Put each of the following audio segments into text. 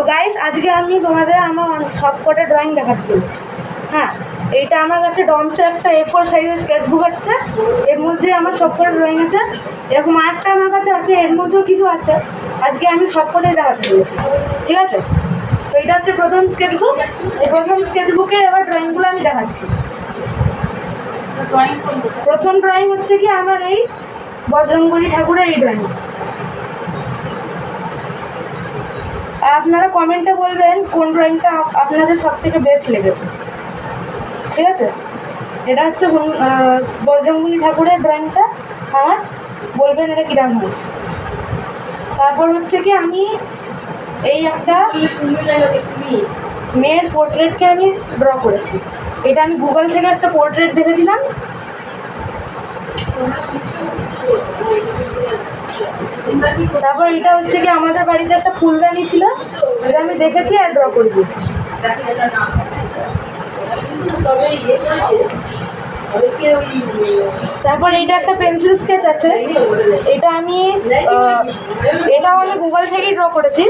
Guys আজকে আমি তোমাদের আমার সবকটা ড্রয়িং দেখাতে চলেছি। হ্যাঁ, এইটা আমার কাছে ডমসের একটা A4 সাইজের স্কেচবুক আছে, এর মধ্যে আমার সবকটা ড্রয়িং আছে। এরকম আরেকটা আমার কাছে আছে, এর মধ্যেও কিছু আছে। আজকে আমি সবকটাই দেখাতে চলেছি, ঠিক আছে? তো এটা হচ্ছে প্রথম স্কেচবুক। এই প্রথম স্কেচবুকের এবার ড্রয়িংগুলো আমি দেখাচ্ছি। প্রথম ড্রয়িং হচ্ছে কি আমার এই বজরঙ্গবলী ঠাকুরের এই ড্রয়িং। আপনারা কমেন্টে বলবেন কোন ড্রয়িংটা আপনাদের সব থেকে বেস্ট লেগেছে, ঠিক আছে? এটা হচ্ছে বজরঙ্গবলী ঠাকুরের ড্রয়িংটা আমার, বলবেন এটা কীরকম হয়েছে। তারপর হচ্ছে কি আমি এই একটা মেয়ের পোর্ট্রেটকে আমি ড্র করেছি। এটা আমি গুগল থেকে একটা পোর্ট্রেট দেখেছিলাম। তারপর এটা হচ্ছে কি আমাদের বাড়িতে একটা ফুলদানি ছিল, সেটা আমি দেখেছি আর ড্র করে দিয়েছি। তারপর এইটা একটা পেন্সিল স্কেচ আছে, এটাও আমি গুগল থেকেই ড্র করেছি।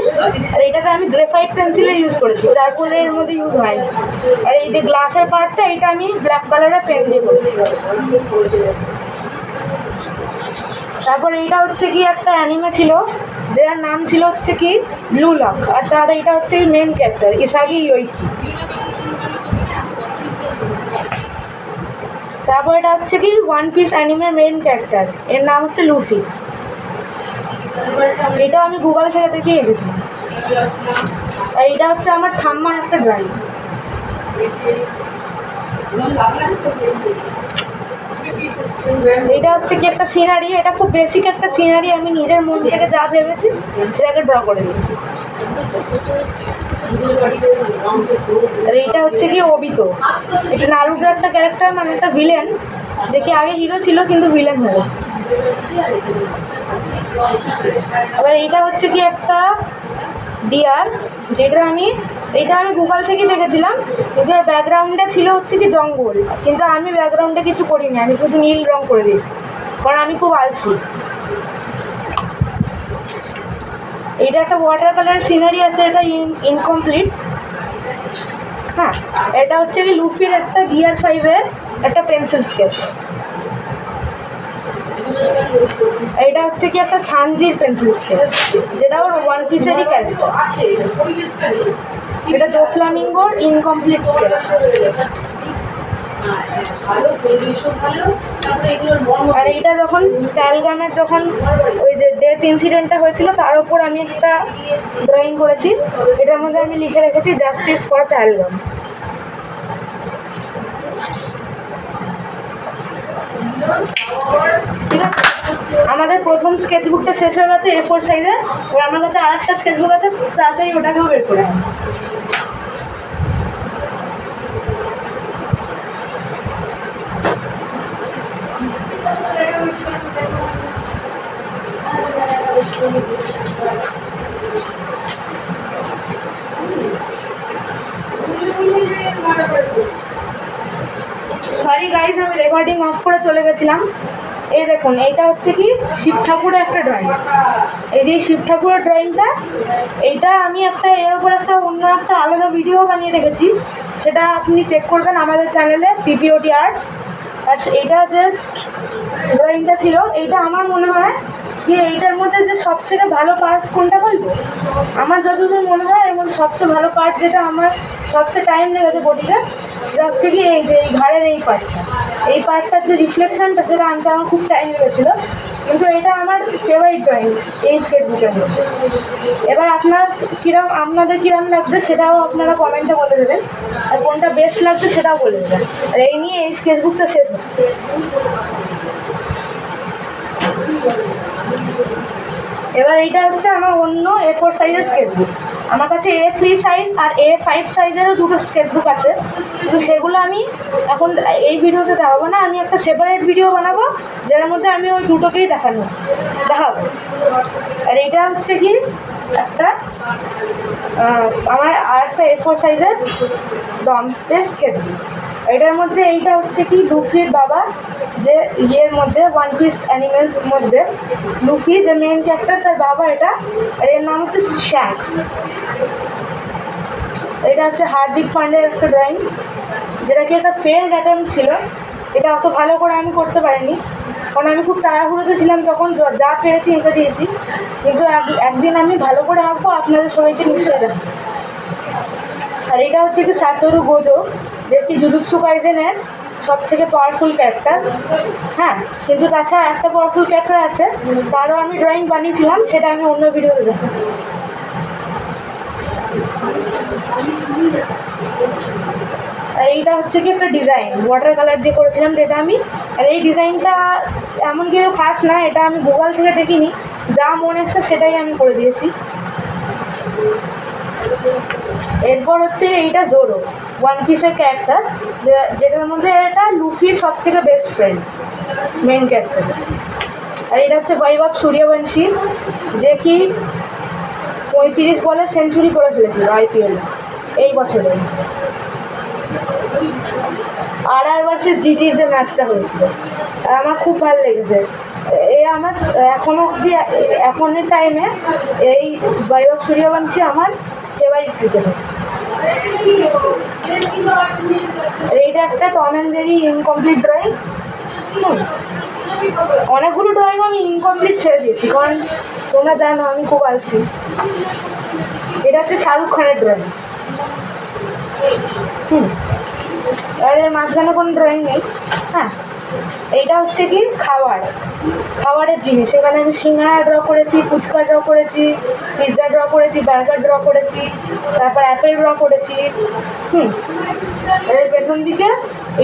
আর এটাতে আমি গ্রেফাইট পেন্সিলের ইউজ করেছি, তারপরে এর মধ্যে ইউজ হয়নি। আর এই যে গ্লাসের পার্টটা, এটা আমি ব্ল্যাক কালারের পেন দিয়ে করেছি। তারপর এইটা হচ্ছে কি একটা অ্যানিমে ছিল, যার নাম ছিল হচ্ছে কি ব্লু লক, আর তার এটা হচ্ছে কি মেন ক্যারেক্টার ইসাগি ইয়োইচি। তারপর এটা হচ্ছে কি ওয়ান পিস অ্যানিমের মেন ক্যারেক্টার, এর নাম হচ্ছে লুফি। এটা আমি গুগল থেকে দেখে এঁকেছিলাম। আর এটা হচ্ছে আমার ঠাম্মার একটা ড্রয়িং। এটা হচ্ছে কি একটা সিনারি, এটা খুব বেসিক একটা সিনারি, আমি নিজের মন থেকে যা ভেবেছি সেটাকে ড্র করে দিয়েছি। আর এইটা হচ্ছে কি ওবিতো, এটা নারুটোর একটা ক্যারেক্টার, মানে একটা ভিলেন, যে কি আগে হিরো ছিল কিন্তু ভিলেন হয়ে গেছে। আবার এইটা হচ্ছে কি একটা ডিয়ার, যেটা আমি গুগল থেকে দেখেছিলাম। যে ব্যাকগ্রাউন্ডে ছিল হচ্ছে কি জঙ্গল, কিন্তু আমি ব্যাকগ্রাউন্ডে কিছু করিনি, আমি শুধু নীল রং করে দিয়েছি, কারণ আমি খুব আলসি। এটা একটা ওয়াটার কালার সিনারি আছে, এটা ইনকমপ্লিট। হ্যাঁ, এটা হচ্ছে কি লুফির একটা গিয়ার 5-এর একটা পেন্সিল স্কেচ। এটা হচ্ছে কি একটা সানজির পেন্সিল স্কেচ, যেটা ওর ওয়ান পিসেরই ক্যারেক্টার। এটা দোফ্লামিঙ্গোর ইনকমপ্লিট স্কেচ। আর এইটা যখন ট্যালগামের ওই যে ডেথ ইনসিডেন্টটা হয়েছিল, তার উপর আমি একটা ড্রয়িং করেছি। এটার মধ্যে আমি লিখে রেখেছি জাস্টিস ফর ট্যালগাম। ঠিক আছে, আমাদের প্রথম স্কেচবুকটা শেষ হয়ে গেছে A4 সাইজের। এবার আমার কাছে আর একটা স্কেচবুক আছে, তাড়াতাড়ি ওটাকেও বের করে আনি। সরি গাইজ, আমি রেকর্ডিং অফ করে চলে গেছিলাম। এই দেখুন, এইটা হচ্ছে কি শিব ঠাকুরের একটা ড্রয়িং। এই যে শিব ঠাকুরের ড্রয়িংটা, এইটা আমি এর ওপর অন্য একটা আলাদা ভিডিও বানিয়ে রেখেছি, সেটা আপনি চেক করবেন আমাদের চ্যানেলে PPOT আর্টস। আর এইটা যে ড্রয়িংটা ছিল, এইটা আমার মনে হয় কি এইটার মধ্যে যে সবথেকে ভালো পার্ট কোনটা বলবো, আমার যতদূর মনে হয় এর মধ্যে সবচেয়ে ভালো পার্ট, যেটা আমার সবচেয়ে টাইম লেগেছে বডিতে, সেটা হচ্ছে কি এই যে ঘাড়ের এই পার্টটার যে রিফ্লেকশনটা, সেটা আনতে আমার খুব টাইম লেগেছিলো। কিন্তু এটা আমার ফেভারিট ড্রয়িং এই স্কেচবুকের মধ্যে। এবার আপনাদের কীরকম লাগছে সেটাও আপনারা কমেন্টে বলে দেবেন, আর কোনটা বেস্ট লাগছে সেটাও বলে দেবেন। আর এই নিয়ে এই স্কেচবুকটা শেষ হচ্ছে। এবার এইটা হচ্ছে আমার অন্য A4 সাইজের স্কেচবুক। আমার কাছে A3 সাইজ আর A5 সাইজেরও দুটো স্কেচবুক আছে, কিন্তু সেগুলো আমি এখন এই ভিডিওতে দেখাবো না। আমি একটা সেপারেট ভিডিও বানাবো, যার মধ্যে আমি ওই দুটোকেই দেখাবো। আর এইটা হচ্ছে কি একটা আমার আর একটা A4 সাইজের ডমসের স্কেচবুক। এটার মধ্যে এইটা হচ্ছে কি লুফির বাবা, যে ইয়ের মধ্যে ওয়ান পিস অ্যানিমের মধ্যে লুফি যে মেন ক্যারেক্টার, তার বাবা এটা। আর এর নাম হচ্ছে শ্যাক্স। এটা হচ্ছে হার্দিক পান্ডের একটা ড্রয়িং, যেটা কি একটা ফেল্ড অ্যাটেম্প ছিল। এটা অত ভালো করে আমি করতে পারিনি, কারণ আমি খুব তাড়াহুড়োতে ছিলাম, তখন যা পেরেছি এঁকে দিয়েছি। কিন্তু একদিন আমি ভালো করে আঁকবো, আপনাদের সবাইকে নিশ্চয়ই দেখ। আর এটা হচ্ছে কি সাতোরু গোজো, যে কি জুজুৎসু কাইসেনের সব থেকে পাওয়ারফুল ক্যারেক্টার। হ্যাঁ, কিন্তু তাছাড়া একটা পাওয়ারফুল ক্যারেক্টার আছে, তারও আমি ড্রয়িং বানিয়েছিলাম, সেটা আমি অন্য ভিডিওতে দেখি। আর এইটা হচ্ছে কি একটা ডিজাইন ওয়াটার কালার দিয়ে করেছিলাম, যেটা আমি, আর এই ডিজাইনটা এমন কিছু খাস না, এটা আমি গুগল থেকে দেখিনি, যা মনে হচ্ছে সেটাই আমি করে দিয়েছি। এরপর হচ্ছে এইটা জোরো, ওয়ান পিসের ক্যারেক্টার, যেটার মধ্যে এটা লুফির সব থেকে বেস্ট ফ্রেন্ড, মেন ক্যারেক্টার। আর এটা হচ্ছে বৈভব সূর্যবংশী, যে কি 35 বলে সেঞ্চুরি করে ফেলেছিল IPL এই বছরে। RR ভার্সেস জিটির যে ম্যাচটা হয়েছিল, আমার খুব ভালো লেগেছে। আমার এখনও অবধি, এখনের টাইমে এই বৈভব সূর্যবংশী আমার ফেভারিট ক্রিকেটার। এইটা একটা Tom and Jerry incomplete drawing. অনেকগুলো ড্রয়িং আমি ইনকমপ্লিট ছেড়ে দিয়েছি, কারণ তোমরা জানো আমি খুব আলছি। এটা হচ্ছে শাহরুখ খানের ড্রয়িং। আর এর মাঝখানে কোনো ড্রয়িং নেই। হ্যাঁ, এইটা হচ্ছে কি খাবারের জিনিস। এখানে আমি সিঙ্গাড়া ড্র করেছি, ফুচকা ড্র করেছি, পিৎজা ড্র করেছি, বার্গার ড্র করেছি, তারপর অ্যাপেল ড্র করেছি। এর পেছন দিকে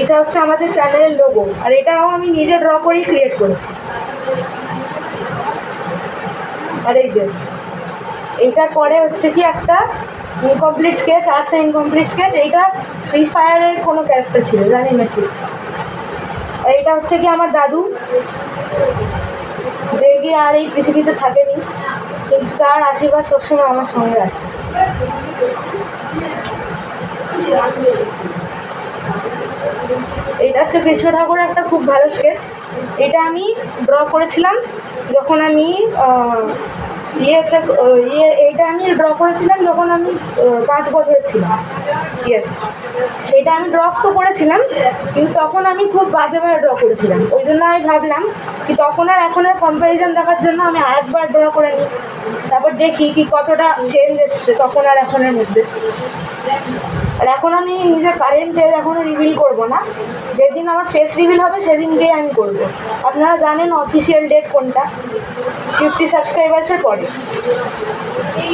এটা হচ্ছে আমাদের চ্যানেলের লোগো, আর এটাও আমি নিজে ড্র করেই ক্রিয়েট করেছি। আর এই যে এইটার পরে হচ্ছে কি একটা ইনকমপ্লিট স্কেচ, আর একটা ইনকমপ্লিট স্কেচ। এইটা ফ্রি ফায়ারের কোনো ক্যারেক্টার ছিল, জানি না কি। আর এটা হচ্ছে কি আমার দাদু, যে কি আর এই পৃথিবীতে থাকেনি, কিন্তু তার আশীর্বাদ সবসময় আমার সঙ্গে আছে। এটা হচ্ছে কৃষ্ণ ঠাকুরের একটা খুব ভালো স্কেচ। এটা আমি ড্র করেছিলাম যখন আমি এইটা আমি ড্র করেছিলাম যখন আমি 5 বছরের ছিলাম। ইয়েস, সেটা আমি ড্র তো করেছিলাম, কিন্তু তখন আমি খুব বাজেভাবে ড্র করেছিলাম। ওই জন্য আমি ভাবলাম কি তখন আর এখনের কম্প্যারিজন দেখার জন্য আমি আরেকবার ড্র করে নিই, তারপর দেখি কি কতটা চেঞ্জ এসছে তখন আর এখনের মধ্যে। আর এখন আমি নিজের কারেন্ট এজ এখনও রিভিল করবো না, যেদিন আমার ফেস রিভিল হবে সেদিনকেই আমি করবো। আপনারা জানেন অফিসিয়াল ডেট কোনটা, 50 সাবস্ক্রাইবার্সের পরে।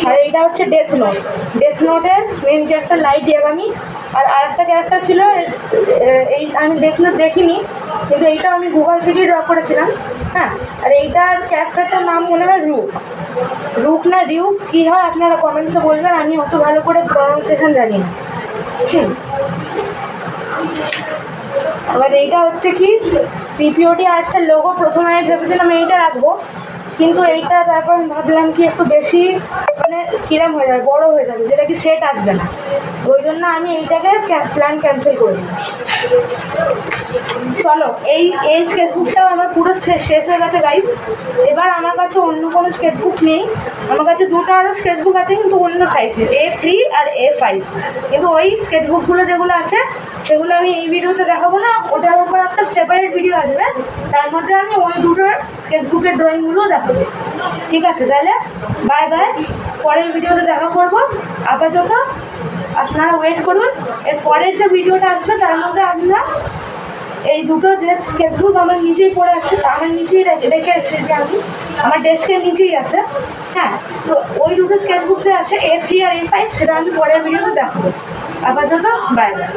আর এইটা হচ্ছে ডেথ নোটের মেন ক্যারেক্টার লাইট ইয়াগামি। আর আরেকটা ক্যারেক্টার ছিল, এই আমি ডেথ নোট দেখিনি, কিন্তু এইটা আমি গুগল থেকেই ড্র করেছিলাম। হ্যাঁ, আর এইটার ক্যারেক্টারটার নাম মনে হয় রুক না রিউক, কী হয় আপনারা কমেন্টসে বলবেন, আমি অত ভালো করে প্রনাউন্সিয়েশন জানি না। আবার এইটা হচ্ছে কি PPOD আর্টসের লোগো। প্রথমে আমি ভেবেছিলাম এইটা রাখবো, কিন্তু এইটা তারপর ভাবলাম কি একটু বেশি মানে কিরম হয়ে যাবে, বড়ো হয়ে যাবে, যেটা কি সেট আসবে না। ওই জন্য আমি এইটাকে প্ল্যান ক্যান্সেল করে দিই। চলো, এই স্কেচবুকটাও আমার পুরো শেষ হয়ে গেছে গাইজ। এবার আমার কাছে অন্য কোনো স্কেচবুক নেই, আমার কাছে দুটো আরও স্কেচবুক আছে, কিন্তু অন্য সাইজের A3 আর A5। কিন্তু ওই স্কেচবুকগুলো যেগুলো আছে সেগুলো আমি এই ভিডিওতে দেখাবো না, ওটার উপর একটা সেপারেট ভিডিও আসবে, তার মধ্যে আমি ওই দুটোর স্কেচবুকের ড্রয়িংগুলোও দেখাবো। ঠিক আছে, তাহলে বাই বাই, পরের ভিডিওতে দেখা করবো। আপাতত আপনারা ওয়েট করুন, এর পরের যে ভিডিওটা আসবে তার মধ্যে আপনারা এই দুটো যে স্কেচবুক আমার নিচেই পড়ে আছে, আমার নিচেই রেখে এসেছি, যে আমি আমার ডেস্কের নিচেই আছে। হ্যাঁ, তো ওই দুটো স্কেচবুক যে আছে A3 আর A5, সেটা আমি পরের ভিডিওতে দেখাবো। আপাতত বাই বাই।